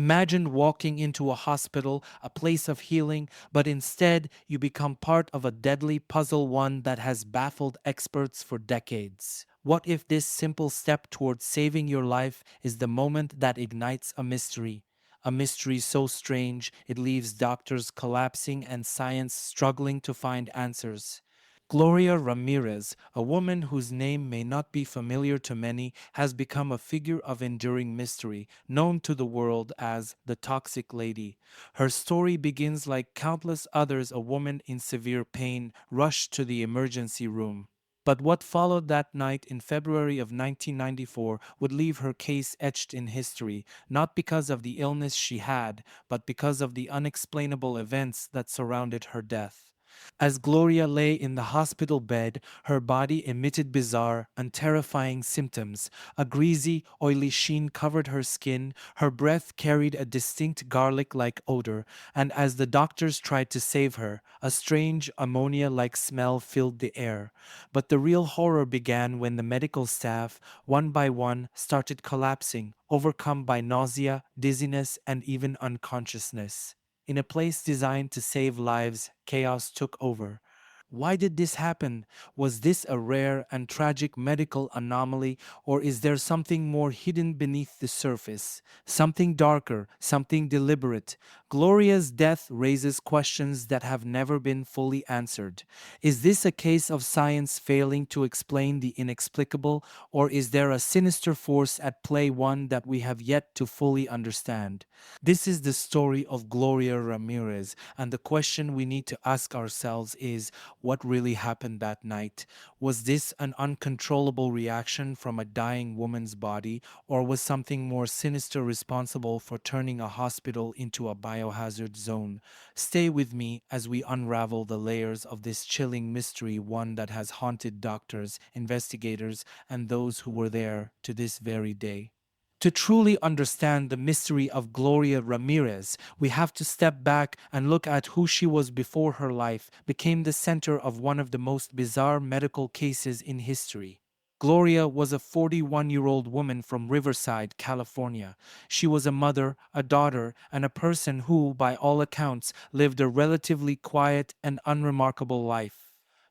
Imagine walking into a hospital, a place of healing, but instead you become part of a deadly puzzle, one that has baffled experts for decades. What if this simple step towards saving your life is the moment that ignites a mystery? A mystery so strange it leaves doctors collapsing and science struggling to find answers. Gloria Ramirez, a woman whose name may not be familiar to many, has become a figure of enduring mystery, known to the world as the Toxic Lady. Her story begins like countless others, a woman in severe pain rushed to the emergency room. But what followed that night in February of 1994 would leave her case etched in history, not because of the illness she had, but because of the unexplainable events that surrounded her death. As Gloria lay in the hospital bed, her body emitted bizarre and terrifying symptoms. A greasy, oily sheen covered her skin, her breath carried a distinct garlic like odor, and as the doctors tried to save her, a strange ammonia like smell filled the air. But the real horror began when the medical staff, one by one, started collapsing, overcome by nausea, dizziness, and even unconsciousness. In a place designed to save lives, chaos took over. Why did this happen? Was this a rare and tragic medical anomaly, or is there something more hidden beneath the surface? Something darker, something deliberate? Gloria's death raises questions that have never been fully answered. Is this a case of science failing to explain the inexplicable, or is there a sinister force at play, one that we have yet to fully understand? This is the story of Gloria Ramirez, and the question we need to ask ourselves is, what really happened that night? Was this an uncontrollable reaction from a dying woman's body, or was something more sinister responsible for turning a hospital into a biohazard zone? Stay with me as we unravel the layers of this chilling mystery, one that has haunted doctors, investigators, and those who were there to this very day. To truly understand the mystery of Gloria Ramirez, we have to step back and look at who she was before her life became the center of one of the most bizarre medical cases in history. Gloria was a 41-year-old woman from Riverside, California. She was a mother, a daughter, and a person who, by all accounts, lived a relatively quiet and unremarkable life.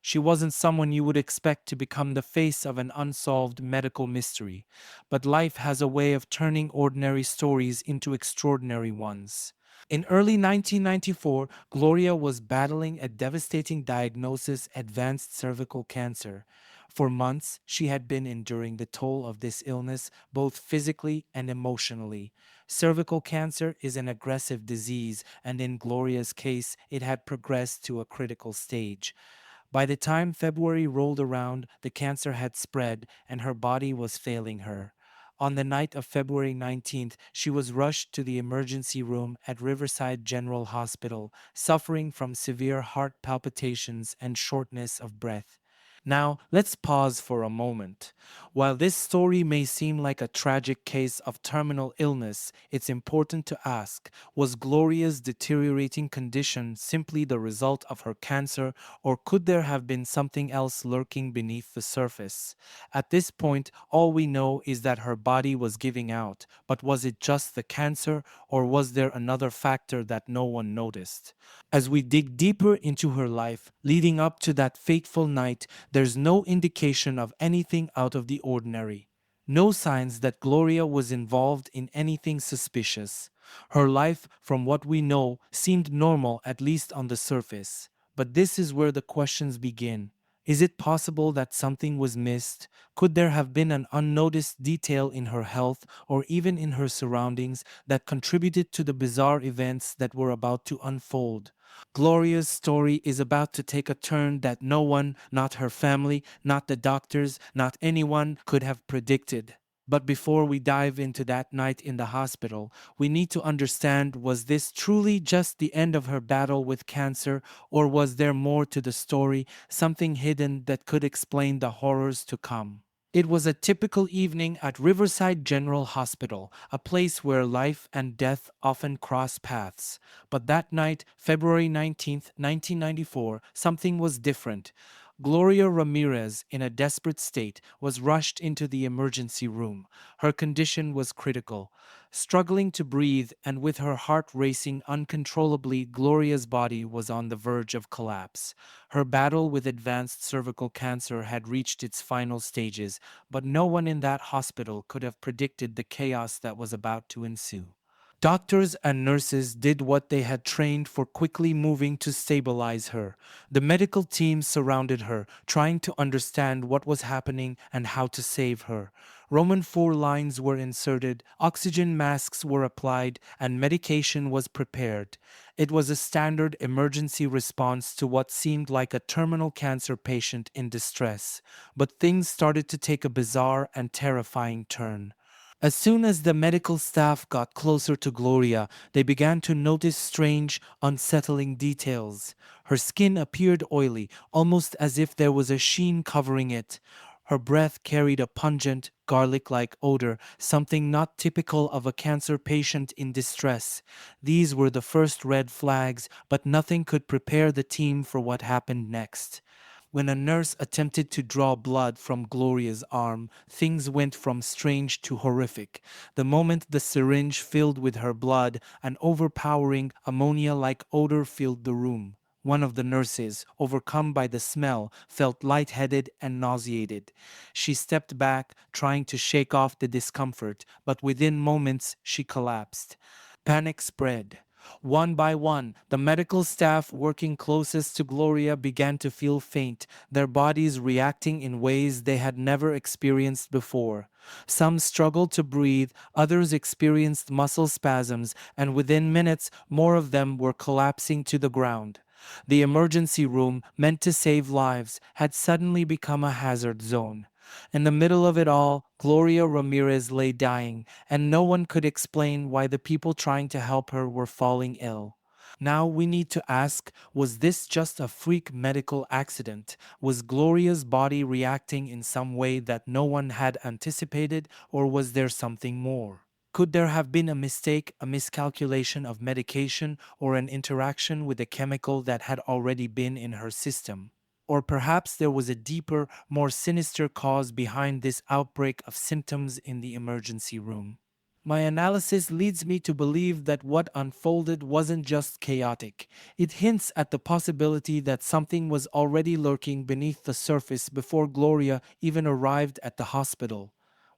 She wasn't someone you would expect to become the face of an unsolved medical mystery, but life has a way of turning ordinary stories into extraordinary ones. In early 1994, Gloria was battling a devastating diagnosis: advanced cervical cancer. For months, she had been enduring the toll of this illness, both physically and emotionally. Cervical cancer is an aggressive disease, and in Gloria's case, it had progressed to a critical stage. By the time February rolled around, the cancer had spread and her body was failing her. On the night of February 19th, she was rushed to the emergency room at Riverside General Hospital, suffering from severe heart palpitations and shortness of breath. Now, let's pause for a moment. While this story may seem like a tragic case of terminal illness, it's important to ask, was Gloria's deteriorating condition simply the result of her cancer, or could there have been something else lurking beneath the surface? At this point, all we know is that her body was giving out, but was it just the cancer, or was there another factor that no one noticed? As we dig deeper into her life, leading up to that fateful night, there's no indication of anything out of the ordinary. No signs that Gloria was involved in anything suspicious. Her life, from what we know, seemed normal, at least on the surface. But this is where the questions begin. Is it possible that something was missed? Could there have been an unnoticed detail in her health or even in her surroundings that contributed to the bizarre events that were about to unfold? Gloria's story is about to take a turn that no one, not her family, not the doctors, not anyone, could have predicted. But before we dive into that night in the hospital, we need to understand, was this truly just the end of her battle with cancer, or was there more to the story, something hidden that could explain the horrors to come? It was a typical evening at Riverside General Hospital, a place where life and death often cross paths. But that night, February 19th, 1994, something was different. Gloria Ramirez, in a desperate state, was rushed into the emergency room. Her condition was critical. Struggling to breathe and with her heart racing uncontrollably, Gloria's body was on the verge of collapse. Her battle with advanced cervical cancer had reached its final stages, but no one in that hospital could have predicted the chaos that was about to ensue. Doctors and nurses did what they had trained for, quickly moving to stabilize her. The medical team surrounded her, trying to understand what was happening and how to save her. Roman IV lines were inserted, oxygen masks were applied, and medication was prepared. It was a standard emergency response to what seemed like a terminal cancer patient in distress. But things started to take a bizarre and terrifying turn. As soon as the medical staff got closer to Gloria, they began to notice strange, unsettling details. Her skin appeared oily, almost as if there was a sheen covering it. Her breath carried a pungent, garlic like odor, something not typical of a cancer patient in distress. These were the first red flags, but nothing could prepare the team for what happened next. When a nurse attempted to draw blood from Gloria's arm, things went from strange to horrific. The moment the syringe filled with her blood, an overpowering ammonia like odor filled the room. One of the nurses, overcome by the smell, felt lightheaded and nauseated. She stepped back, trying to shake off the discomfort, but within moments she collapsed. Panic spread. One by one, the medical staff working closest to Gloria began to feel faint, their bodies reacting in ways they had never experienced before. Some struggled to breathe, others experienced muscle spasms, and within minutes, more of them were collapsing to the ground. The emergency room, meant to save lives, had suddenly become a hazard zone. In the middle of it all, Gloria Ramirez lay dying, and no one could explain why the people trying to help her were falling ill. Now we need to ask, was this just a freak medical accident? Was Gloria's body reacting in some way that no one had anticipated, or was there something more? Could there have been a mistake, a miscalculation of medication, or an interaction with a chemical that had already been in her system? Or perhaps there was a deeper, more sinister cause behind this outbreak of symptoms in the emergency room. My analysis leads me to believe that what unfolded wasn't just chaotic. It hints at the possibility that something was already lurking beneath the surface before Gloria even arrived at the hospital.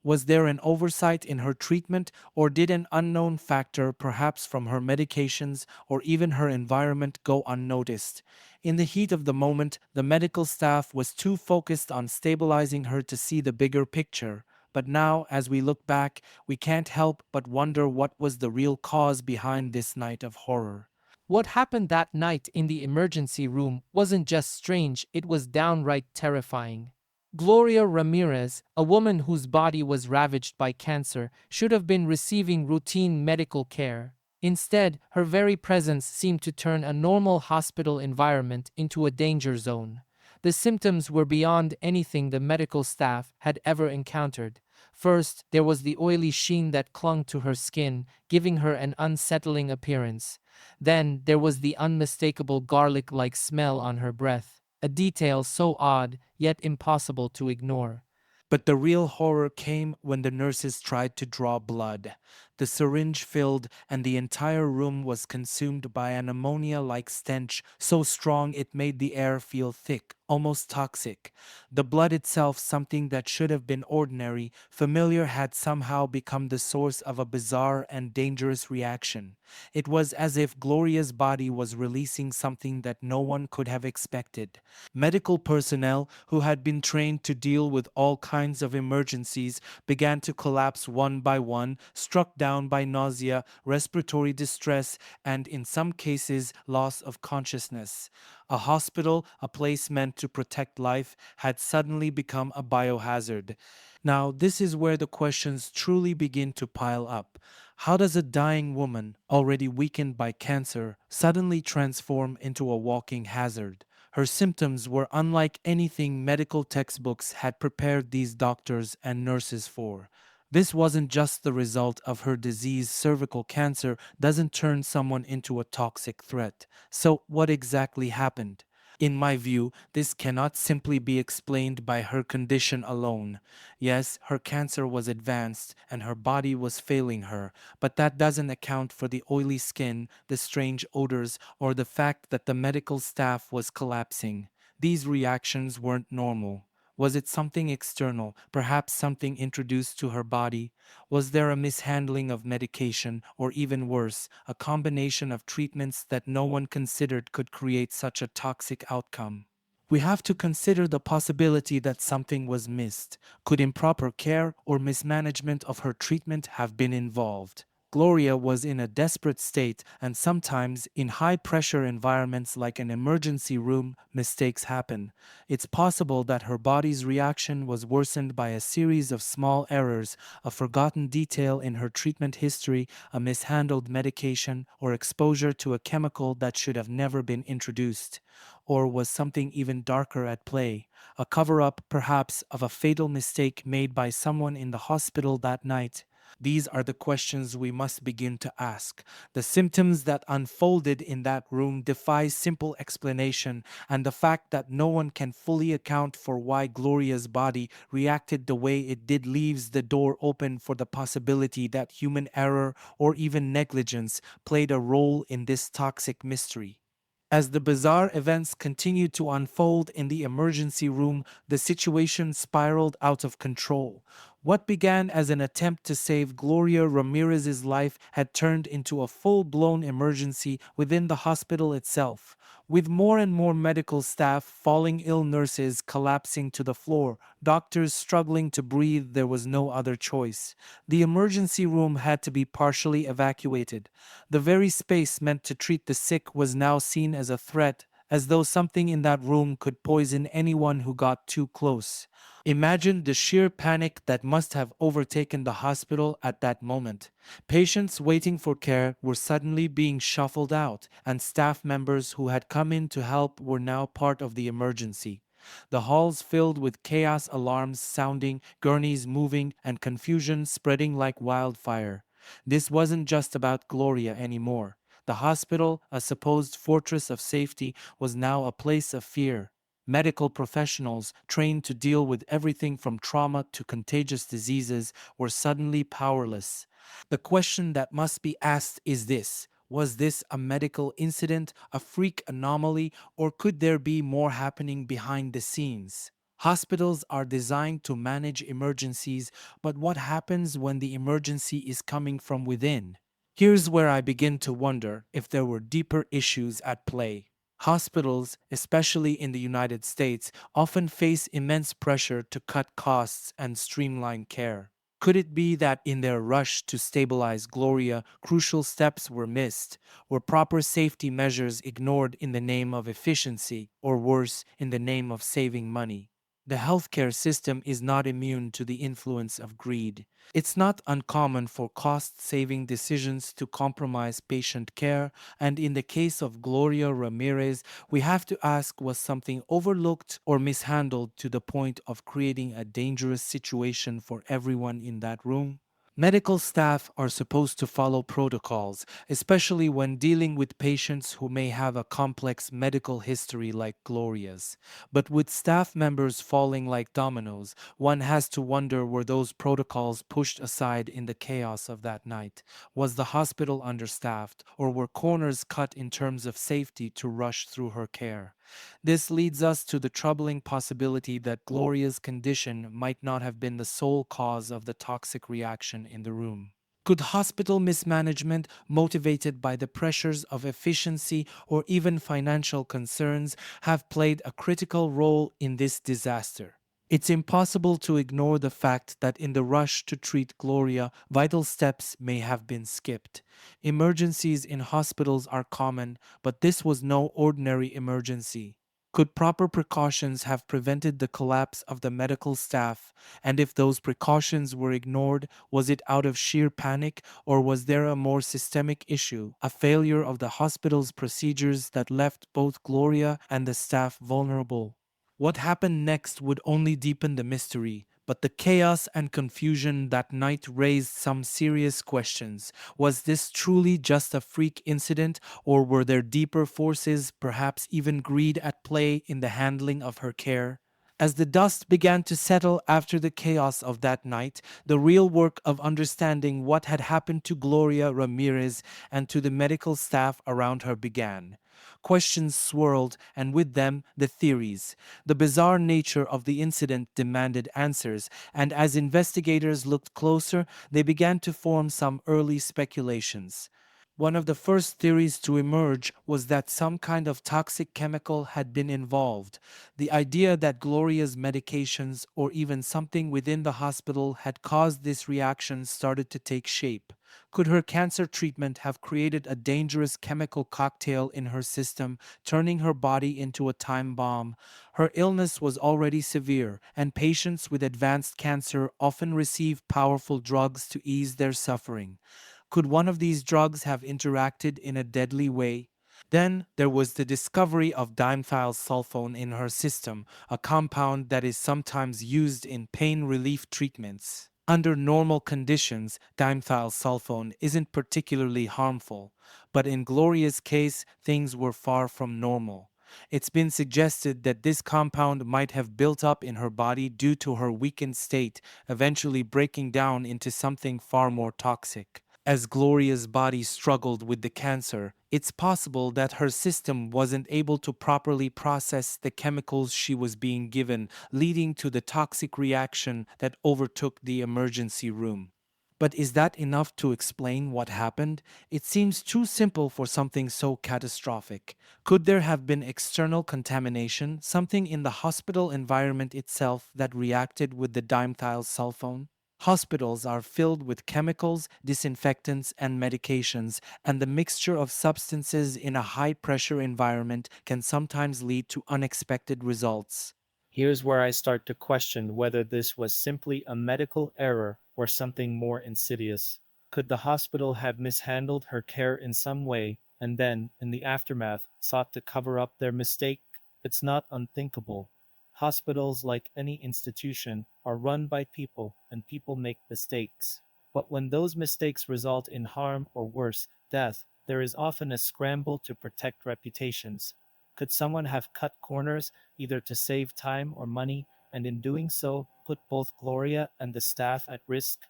Was there an oversight in her treatment, or did an unknown factor, perhaps from her medications or even her environment, go unnoticed? In the heat of the moment, the medical staff was too focused on stabilizing her to see the bigger picture. But now, as we look back, we can't help but wonder what was the real cause behind this night of horror. What happened that night in the emergency room wasn't just strange, it was downright terrifying. Gloria Ramirez, a woman whose body was ravaged by cancer, should have been receiving routine medical care. Instead, her very presence seemed to turn a normal hospital environment into a danger zone. The symptoms were beyond anything the medical staff had ever encountered. First, there was the oily sheen that clung to her skin, giving her an unsettling appearance. Then there was the unmistakable garlic like smell on her breath, a detail so odd yet impossible to ignore. But the real horror came when the nurses tried to draw blood. The syringe filled, and the entire room was consumed by an ammonia like stench so strong it made the air feel thick, almost toxic. The blood itself, something that should have been ordinary, familiar, had somehow become the source of a bizarre and dangerous reaction. It was as if Gloria's body was releasing something that no one could have expected. Medical personnel, who had been trained to deal with all kinds of emergencies, began to collapse one by one, struck down by nausea, respiratory distress, and in some cases, loss of consciousness. A hospital, a place meant to protect life, had suddenly become a biohazard. Now, this is where the questions truly begin to pile up. How does a dying woman, already weakened by cancer, suddenly transform into a walking hazard? Her symptoms were unlike anything medical textbooks had prepared these doctors and nurses for. This wasn't just the result of her disease. Cervical cancer doesn't turn someone into a toxic threat. So, what exactly happened? In my view, this cannot simply be explained by her condition alone. Yes, her cancer was advanced and her body was failing her, but that doesn't account for the oily skin, the strange odors, or the fact that the medical staff was collapsing. These reactions weren't normal. Was it something external, perhaps something introduced to her body? Was there a mishandling of medication, or even worse, a combination of treatments that no one considered could create such a toxic outcome? We have to consider the possibility that something was missed. Could improper care or mismanagement of her treatment have been involved? Gloria was in a desperate state, and sometimes, in high pressure environments like an emergency room, mistakes happen. It's possible that her body's reaction was worsened by a series of small errors, a forgotten detail in her treatment history, a mishandled medication, or exposure to a chemical that should have never been introduced. Or was something even darker at play? A cover up, perhaps, of a fatal mistake made by someone in the hospital that night? These are the questions we must begin to ask. The symptoms that unfolded in that room defy simple explanation, and the fact that no one can fully account for why Gloria's body reacted the way it did leaves the door open for the possibility that human error or even negligence played a role in this toxic mystery. As the bizarre events continued to unfold in the emergency room, the situation spiraled out of control. What began as an attempt to save Gloria Ramirez's life had turned into a full-blown emergency within the hospital itself, with more and more medical staff falling ill, nurses collapsing to the floor, doctors struggling to breathe. There was no other choice. The emergency room had to be partially evacuated. The very space meant to treat the sick was now seen as a threat, as though something in that room could poison anyone who got too close. Imagine the sheer panic that must have overtaken the hospital at that moment. Patients waiting for care were suddenly being shuffled out, and staff members who had come in to help were now part of the emergency. The halls filled with chaos, alarms sounding, gurneys moving, and confusion spreading like wildfire. This wasn't just about Gloria anymore. The hospital, a supposed fortress of safety, was now a place of fear. Medical professionals, trained to deal with everything from trauma to contagious diseases, were suddenly powerless. The question that must be asked is this: was this a medical incident, a freak anomaly, or could there be more happening behind the scenes? Hospitals are designed to manage emergencies, but what happens when the emergency is coming from within? Here's where I begin to wonder if there were deeper issues at play. Hospitals, especially in the United States, often face immense pressure to cut costs and streamline care. Could it be that in their rush to stabilize Gloria, crucial steps were missed? Were proper safety measures ignored in the name of efficiency, or worse, in the name of saving money? The healthcare system is not immune to the influence of greed. It's not uncommon for cost saving decisions to compromise patient care, and in the case of Gloria Ramirez, we have to ask, was something overlooked or mishandled to the point of creating a dangerous situation for everyone in that room? Medical staff are supposed to follow protocols, especially when dealing with patients who may have a complex medical history like Gloria's. But with staff members falling like dominoes, one has to wonder, were those protocols pushed aside in the chaos of that night? Was the hospital understaffed, or were corners cut in terms of safety to rush through her care? This leads us to the troubling possibility that Gloria's condition might not have been the sole cause of the toxic reaction in the room. Could hospital mismanagement, motivated by the pressures of efficiency or even financial concerns, have played a critical role in this disaster? It's impossible to ignore the fact that in the rush to treat Gloria, vital steps may have been skipped. Emergencies in hospitals are common, but this was no ordinary emergency. Could proper precautions have prevented the collapse of the medical staff? And if those precautions were ignored, was it out of sheer panic, or was there a more systemic issue, a failure of the hospital's procedures that left both Gloria and the staff vulnerable? What happened next would only deepen the mystery, But the chaos and confusion that night raised some serious questions. Was this truly just a freak incident, or were there deeper forces, perhaps even greed at play in the handling of her care? As the dust began to settle after the chaos of that night, the real work of understanding what had happened to Gloria Ramirez and to the medical staff around her began. Questions swirled, and with them, the theories. The bizarre nature of the incident demanded answers, and as investigators looked closer, they began to form some early speculations. One of the first theories to emerge was that some kind of toxic chemical had been involved. The idea that Gloria's medications or even something within the hospital had caused this reaction started to take shape. Could her cancer treatment have created a dangerous chemical cocktail in her system, turning her body into a time bomb? Her illness was already severe, and patients with advanced cancer often receive powerful drugs to ease their suffering. Could one of these drugs have interacted in a deadly way? Then there was the discovery of dimethylsulfone in her system, a compound that is sometimes used in pain relief treatments. Under normal conditions, dimethylsulfone isn't particularly harmful, but in Gloria's case, things were far from normal. It's been suggested that this compound might have built up in her body due to her weakened state, eventually breaking down into something far more toxic. As Gloria's body struggled with the cancer, it's possible that her system wasn't able to properly process the chemicals she was being given, leading to the toxic reaction that overtook the emergency room. But is that enough to explain what happened? It seems too simple for something so catastrophic. Could there have been external contamination, something in the hospital environment itself that reacted with the dimethylsulfone? Hospitals are filled with chemicals, disinfectants, and medications, and the mixture of substances in a high pressure environment can sometimes lead to unexpected results. Here's where I start to question whether this was simply a medical error or something more insidious. Could the hospital have mishandled her care in some way and then, in the aftermath, sought to cover up their mistake? It's not unthinkable. Hospitals, like any institution, are run by people and people make mistakes. But when those mistakes result in harm or worse, death, there is often a scramble to protect reputations. Could someone have cut corners either to save time or money, and in doing so, put both Gloria and the staff at risk?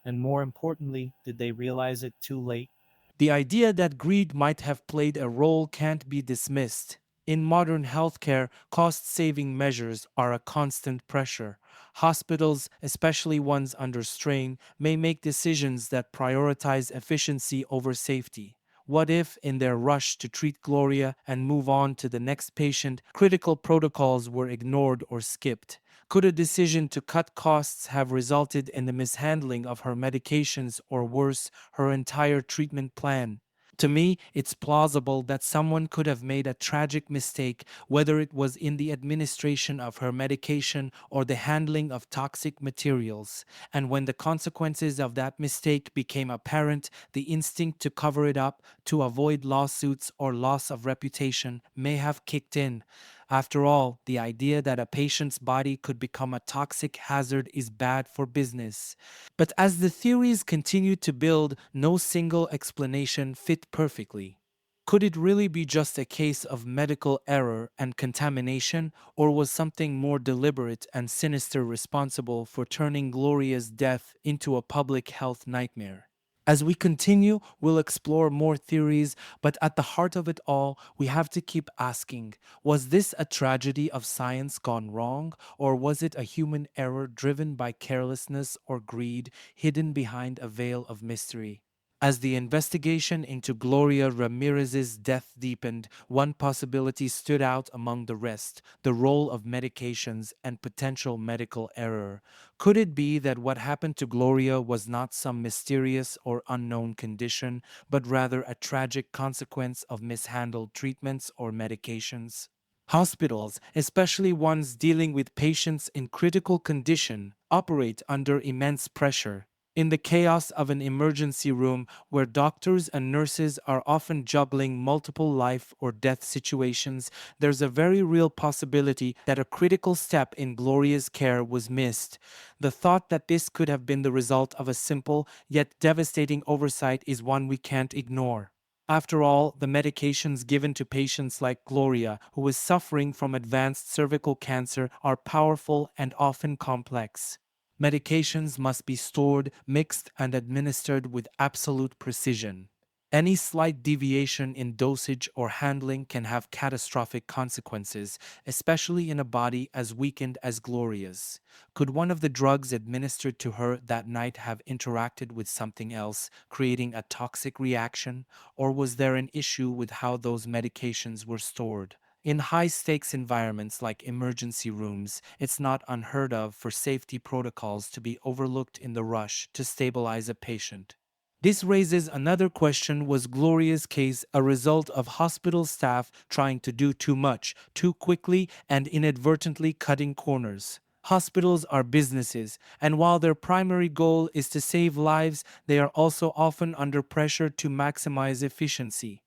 And more importantly, did they realize it too late? The idea that greed might have played a role can't be dismissed. In modern healthcare, cost saving measures are a constant pressure. Hospitals, especially ones under strain, may make decisions that prioritize efficiency over safety. What if, in their rush to treat Gloria and move on to the next patient, critical protocols were ignored or skipped? Could a decision to cut costs have resulted in the mishandling of her medications or worse, her entire treatment plan? To me, it's plausible that someone could have made a tragic mistake, whether it was in the administration of her medication or the handling of toxic materials. And when the consequences of that mistake became apparent, the instinct to cover it up, to avoid lawsuits or loss of reputation, may have kicked in. After all, the idea that a patient's body could become a toxic hazard is bad for business. But as the theories continued to build, no single explanation fit perfectly. Could it really be just a case of medical error and contamination, or was something more deliberate and sinister responsible for turning Gloria's death into a public health nightmare? As we continue, we'll explore more theories, but at the heart of it all, we have to keep asking, was this a tragedy of science gone wrong, or was it a human error driven by carelessness or greed hidden behind a veil of mystery? As the investigation into Gloria Ramirez's death deepened, one possibility stood out among the rest: the role of medications and potential medical error. Could it be that what happened to Gloria was not some mysterious or unknown condition, but rather a tragic consequence of mishandled treatments or medications? Hospitals, especially ones dealing with patients in critical condition, operate under immense pressure. In the chaos of an emergency room where doctors and nurses are often juggling multiple life or death situations, there's a very real possibility that a critical step in Gloria's care was missed. The thought that this could have been the result of a simple yet devastating oversight is one we can't ignore. After all, the medications given to patients like Gloria, who is suffering from advanced cervical cancer, are powerful and often complex. Medications must be stored, mixed, and administered with absolute precision. Any slight deviation in dosage or handling can have catastrophic consequences, especially in a body as weakened as Gloria's. Could one of the drugs administered to her that night have interacted with something else, creating a toxic reaction? Or was there an issue with how those medications were stored? In high stakes environments like emergency rooms, it's not unheard of for safety protocols to be overlooked in the rush to stabilize a patient. This raises another question: was Gloria's case a result of hospital staff trying to do too much, too quickly, and inadvertently cutting corners? Hospitals are businesses, and while their primary goal is to save lives, they are also often under pressure to maximize efficiency.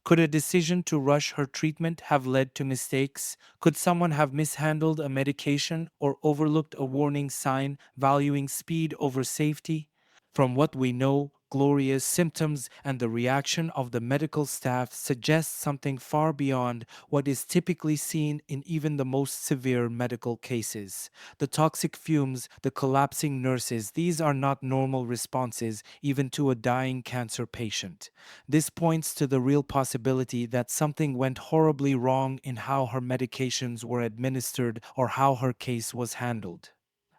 Could a decision to rush her treatment have led to mistakes? Could someone have mishandled a medication or overlooked a warning sign, valuing speed over safety? From what we know, Gloria's symptoms and the reaction of the medical staff suggest something far beyond what is typically seen in even the most severe medical cases. The toxic fumes, the collapsing nurses, these are not normal responses even to a dying cancer patient. This points to the real possibility that something went horribly wrong in how her medications were administered or how her case was handled.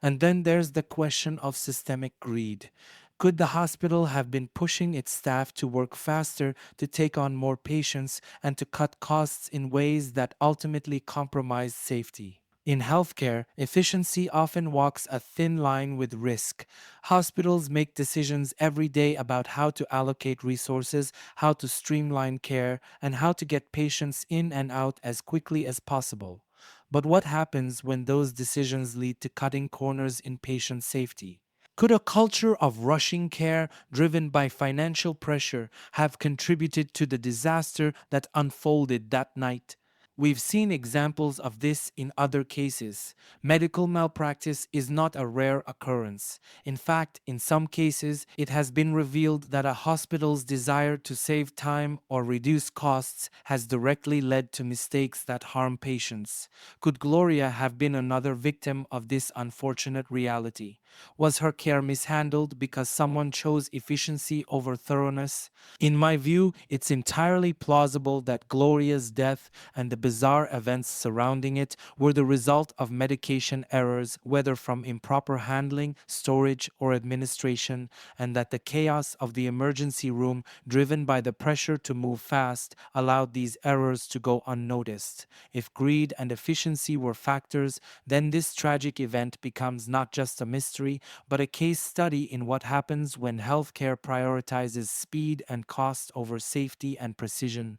And then there's the question of systemic greed. Could the hospital have been pushing its staff to work faster, to take on more patients, and to cut costs in ways that ultimately compromised safety? In healthcare, efficiency often walks a thin line with risk. Hospitals make decisions every day about how to allocate resources, how to streamline care, and how to get patients in and out as quickly as possible. But what happens when those decisions lead to cutting corners in patient safety? Could a culture of rushing care, driven by financial pressure, have contributed to the disaster that unfolded that night? We've seen examples of this in other cases. Medical malpractice is not a rare occurrence. In fact, in some cases, it has been revealed that a hospital's desire to save time or reduce costs has directly led to mistakes that harm patients. Could Gloria have been another victim of this unfortunate reality? Was her care mishandled because someone chose efficiency over thoroughness? In my view, it's entirely plausible that Gloria's death and the bizarre events surrounding it were the result of medication errors, whether from improper handling, storage, or administration, and that the chaos of the emergency room, driven by the pressure to move fast, allowed these errors to go unnoticed. If greed and efficiency were factors, then this tragic event becomes not just a mystery, but a case study in what happens when healthcare prioritizes speed and cost over safety and precision.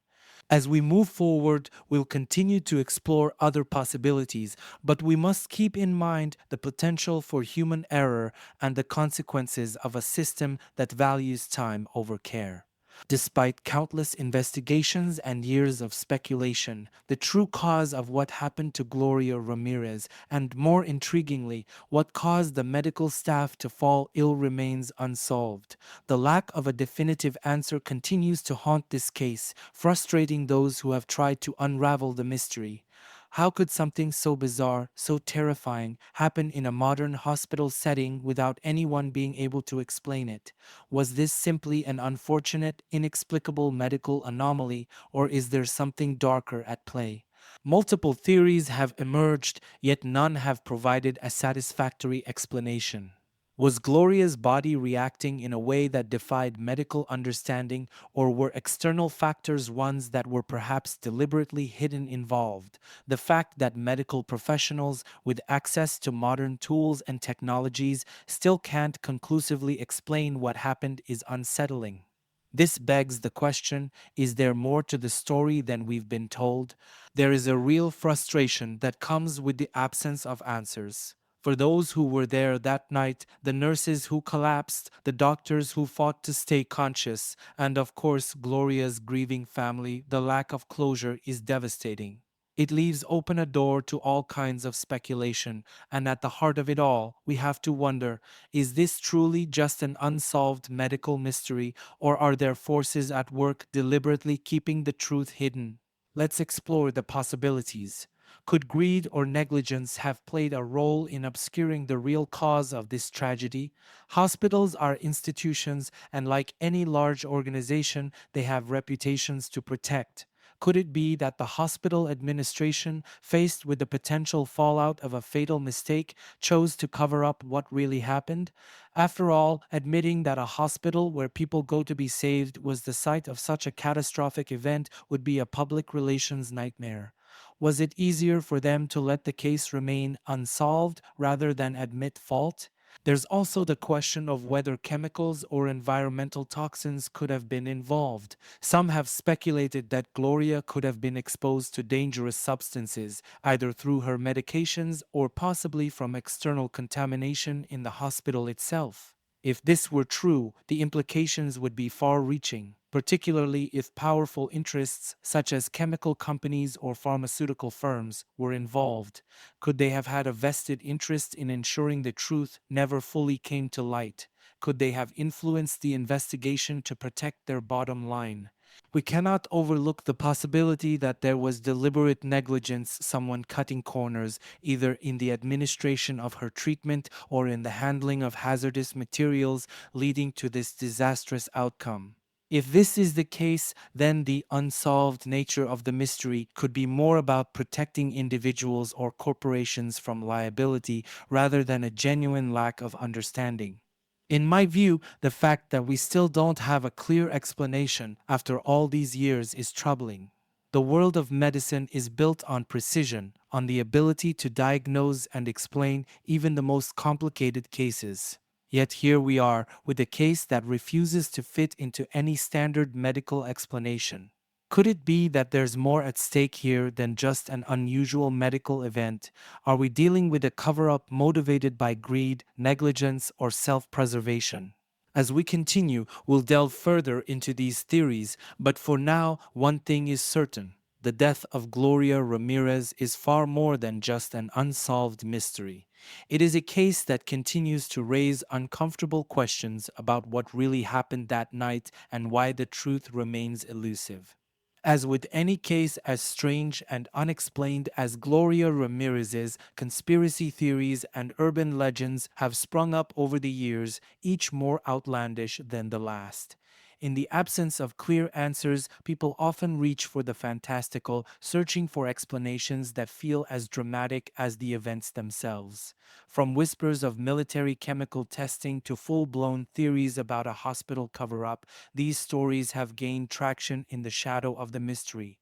As we move forward, we'll continue to explore other possibilities, but we must keep in mind the potential for human error and the consequences of a system that values time over care. Despite countless investigations and years of speculation, the true cause of what happened to Gloria Ramirez, and more intriguingly, what caused the medical staff to fall ill, remains unsolved. The lack of a definitive answer continues to haunt this case, frustrating those who have tried to unravel the mystery. How could something so bizarre, so terrifying, happen in a modern hospital setting without anyone being able to explain it? Was this simply an unfortunate, inexplicable medical anomaly, or is there something darker at play? Multiple theories have emerged, yet none have provided a satisfactory explanation. Was Gloria's body reacting in a way that defied medical understanding, or were external factors ones that were perhaps deliberately hidden involved? The fact that medical professionals with access to modern tools and technologies still can't conclusively explain what happened is unsettling. This begs the question: is there more to the story than we've been told? There is a real frustration that comes with the absence of answers. For those who were there that night, the nurses who collapsed, the doctors who fought to stay conscious, and of course Gloria's grieving family, the lack of closure is devastating. It leaves open a door to all kinds of speculation, and at the heart of it all, we have to wonder, is this truly just an unsolved medical mystery, or are there forces at work deliberately keeping the truth hidden? Let's explore the possibilities. Could greed or negligence have played a role in obscuring the real cause of this tragedy? Hospitals are institutions, and like any large organization, they have reputations to protect. Could it be that the hospital administration, faced with the potential fallout of a fatal mistake, chose to cover up what really happened? After all, admitting that a hospital where people go to be saved was the site of such a catastrophic event would be a public relations nightmare. Was it easier for them to let the case remain unsolved rather than admit fault? There's also the question of whether chemicals or environmental toxins could have been involved. Some have speculated that Gloria could have been exposed to dangerous substances, either through her medications or possibly from external contamination in the hospital itself. If this were true, the implications would be far reaching, particularly if powerful interests such as chemical companies or pharmaceutical firms were involved. Could they have had a vested interest in ensuring the truth never fully came to light? Could they have influenced the investigation to protect their bottom line? We cannot overlook the possibility that there was deliberate negligence, someone cutting corners, either in the administration of her treatment or in the handling of hazardous materials, leading to this disastrous outcome. If this is the case, then the unsolved nature of the mystery could be more about protecting individuals or corporations from liability rather than a genuine lack of understanding. In my view, the fact that we still don't have a clear explanation after all these years is troubling. The world of medicine is built on precision, on the ability to diagnose and explain even the most complicated cases. Yet here we are with a case that refuses to fit into any standard medical explanation. Could it be that there's more at stake here than just an unusual medical event? Are we dealing with a cover up motivated by greed, negligence, or self preservation? As we continue, we'll delve further into these theories, but for now, one thing is certain. The death of Gloria Ramirez is far more than just an unsolved mystery. It is a case that continues to raise uncomfortable questions about what really happened that night and why the truth remains elusive. As with any case as strange and unexplained as Gloria Ramirez's, conspiracy theories and urban legends have sprung up over the years, each more outlandish than the last. In the absence of clear answers, people often reach for the fantastical, searching for explanations that feel as dramatic as the events themselves. From whispers of military chemical testing to full blown theories about a hospital cover up, these stories have gained traction in the shadow of the mystery.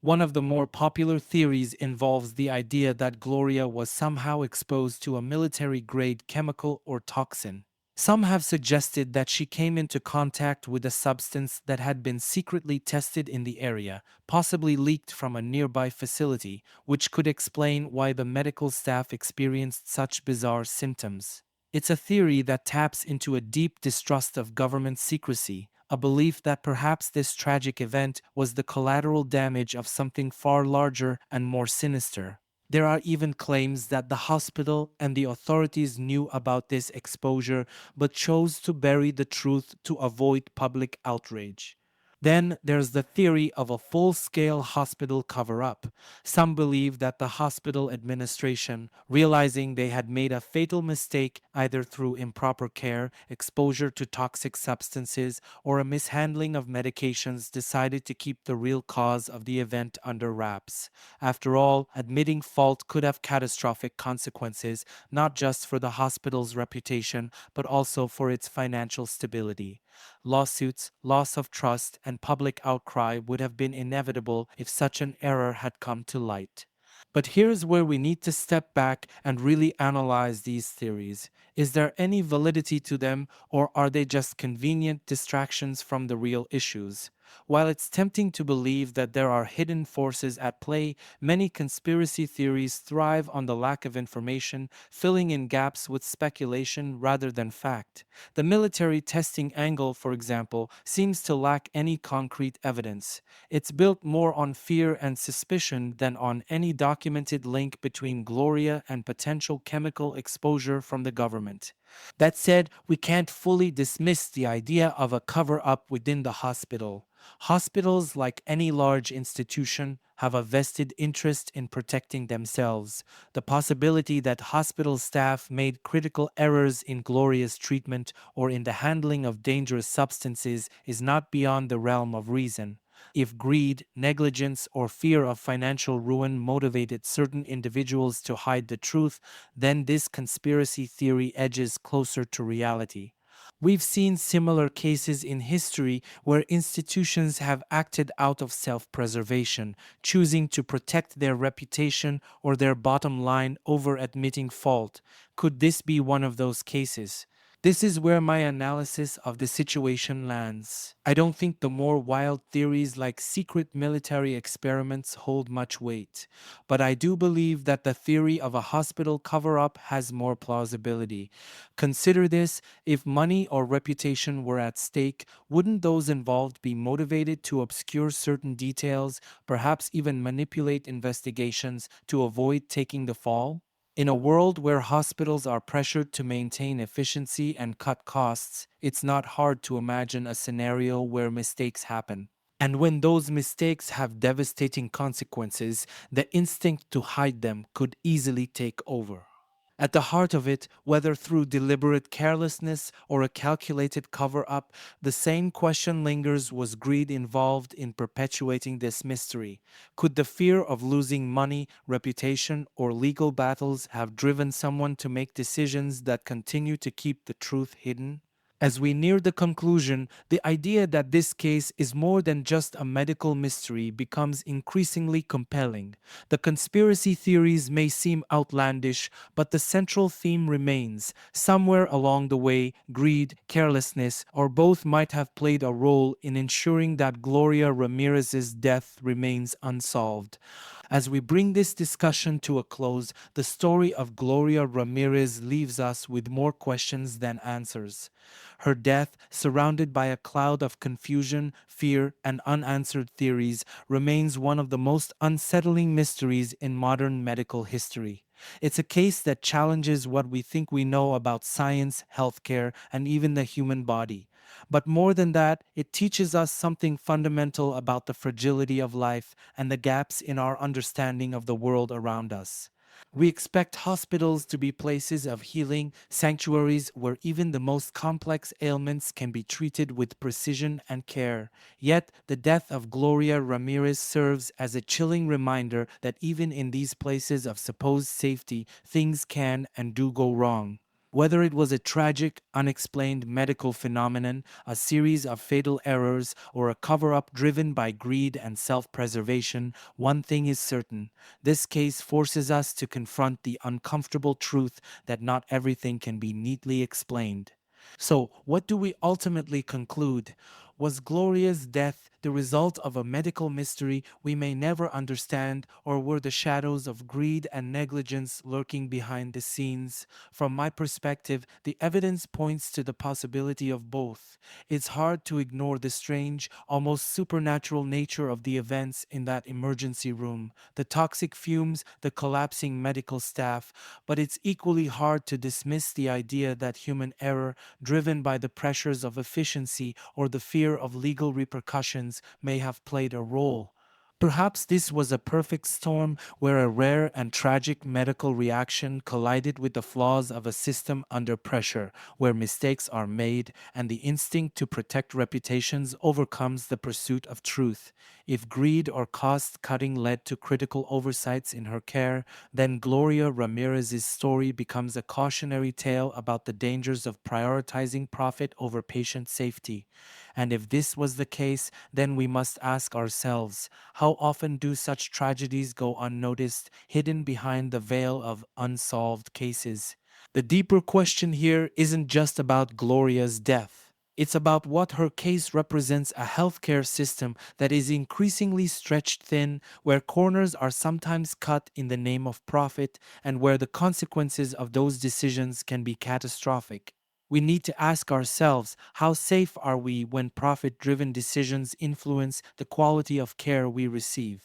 One of the more popular theories involves the idea that Gloria was somehow exposed to a military grade chemical or toxin. Some have suggested that she came into contact with a substance that had been secretly tested in the area, possibly leaked from a nearby facility, which could explain why the medical staff experienced such bizarre symptoms. It's a theory that taps into a deep distrust of government secrecy, a belief that perhaps this tragic event was the collateral damage of something far larger and more sinister. There are even claims that the hospital and the authorities knew about this exposure but chose to bury the truth to avoid public outrage. Then there's the theory of a full scale hospital cover up. Some believe that the hospital administration, realizing they had made a fatal mistake either through improper care, exposure to toxic substances, or a mishandling of medications, decided to keep the real cause of the event under wraps. After all, admitting fault could have catastrophic consequences, not just for the hospital's reputation, but also for its financial stability. Lawsuits, loss of trust, and public outcry would have been inevitable if such an error had come to light. But here's where we need to step back and really analyze these theories. Is there any validity to them, or are they just convenient distractions from the real issues? While it's tempting to believe that there are hidden forces at play, many conspiracy theories thrive on the lack of information, filling in gaps with speculation rather than fact. The military testing angle, for example, seems to lack any concrete evidence. It's built more on fear and suspicion than on any documented link between Gloria and potential chemical exposure from the government. That said, we can't fully dismiss the idea of a cover up within the hospital. Hospitals, like any large institution, have a vested interest in protecting themselves. The possibility that hospital staff made critical errors in Gloria's treatment or in the handling of dangerous substances is not beyond the realm of reason. If greed, negligence, or fear of financial ruin motivated certain individuals to hide the truth, then this conspiracy theory edges closer to reality. We've seen similar cases in history where institutions have acted out of self preservation, choosing to protect their reputation or their bottom line over admitting fault. Could this be one of those cases? This is where my analysis of the situation lands. I don't think the more wild theories like secret military experiments hold much weight, but I do believe that the theory of a hospital cover up has more plausibility. Consider this: if money or reputation were at stake, wouldn't those involved be motivated to obscure certain details, perhaps even manipulate investigations to avoid taking the fall? In a world where hospitals are pressured to maintain efficiency and cut costs, it's not hard to imagine a scenario where mistakes happen. And when those mistakes have devastating consequences, the instinct to hide them could easily take over. At the heart of it, whether through deliberate carelessness or a calculated cover up, the same question lingers: was greed involved in perpetuating this mystery? Could the fear of losing money, reputation, or legal battles have driven someone to make decisions that continue to keep the truth hidden? As we near the conclusion, the idea that this case is more than just a medical mystery becomes increasingly compelling. The conspiracy theories may seem outlandish, but the central theme remains. Somewhere along the way, greed, carelessness, or both might have played a role in ensuring that Gloria Ramirez's death remains unsolved. As we bring this discussion to a close, the story of Gloria Ramirez leaves us with more questions than answers. Her death, surrounded by a cloud of confusion, fear, and unanswered theories, remains one of the most unsettling mysteries in modern medical history. It's a case that challenges what we think we know about science, healthcare, and even the human body. But more than that, it teaches us something fundamental about the fragility of life and the gaps in our understanding of the world around us. We expect hospitals to be places of healing, sanctuaries where even the most complex ailments can be treated with precision and care. Yet, the death of Gloria Ramirez serves as a chilling reminder that even in these places of supposed safety, things can and do go wrong. Whether it was a tragic, unexplained medical phenomenon, a series of fatal errors, or a cover up driven by greed and self preservation, one thing is certain: this case forces us to confront the uncomfortable truth that not everything can be neatly explained. So, what do we ultimately conclude? Was Gloria's death the result of a medical mystery we may never understand, or were the shadows of greed and negligence lurking behind the scenes? From my perspective, the evidence points to the possibility of both. It's hard to ignore the strange, almost supernatural nature of the events in that emergency room, the toxic fumes, the collapsing medical staff, but it's equally hard to dismiss the idea that human error, driven by the pressures of efficiency or the fear of legal repercussions, may have played a role. Perhaps this was a perfect storm where a rare and tragic medical reaction collided with the flaws of a system under pressure, where mistakes are made and the instinct to protect reputations overcomes the pursuit of truth. If greed or cost cutting led to critical oversights in her care, then Gloria Ramirez's story becomes a cautionary tale about the dangers of prioritizing profit over patient safety. And if this was the case, then we must ask ourselves: how often do such tragedies go unnoticed, hidden behind the veil of unsolved cases? The deeper question here isn't just about Gloria's death. It's about what her case represents: a healthcare system that is increasingly stretched thin, where corners are sometimes cut in the name of profit, and where the consequences of those decisions can be catastrophic. We need to ask ourselves, how safe are we when profit driven decisions influence the quality of care we receive?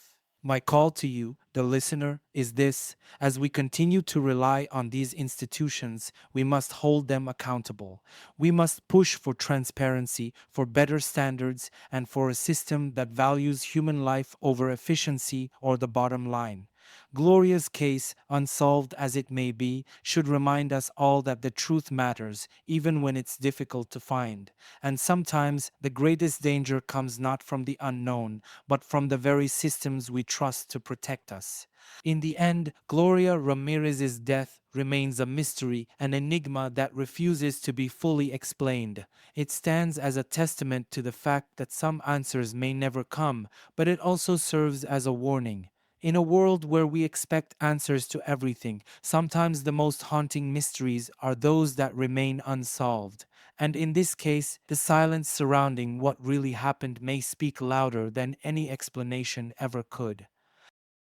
My call to you, the listener, is this: as we continue to rely on these institutions, we must hold them accountable. We must push for transparency, for better standards, and for a system that values human life over efficiency or the bottom line. Gloria's case, unsolved as it may be, should remind us all that the truth matters, even when it's difficult to find. And sometimes the greatest danger comes not from the unknown, but from the very systems we trust to protect us. In the end, Gloria Ramirez's death remains a mystery, an enigma that refuses to be fully explained. It stands as a testament to the fact that some answers may never come, but it also serves as a warning. In a world where we expect answers to everything, sometimes the most haunting mysteries are those that remain unsolved. And in this case, the silence surrounding what really happened may speak louder than any explanation ever could.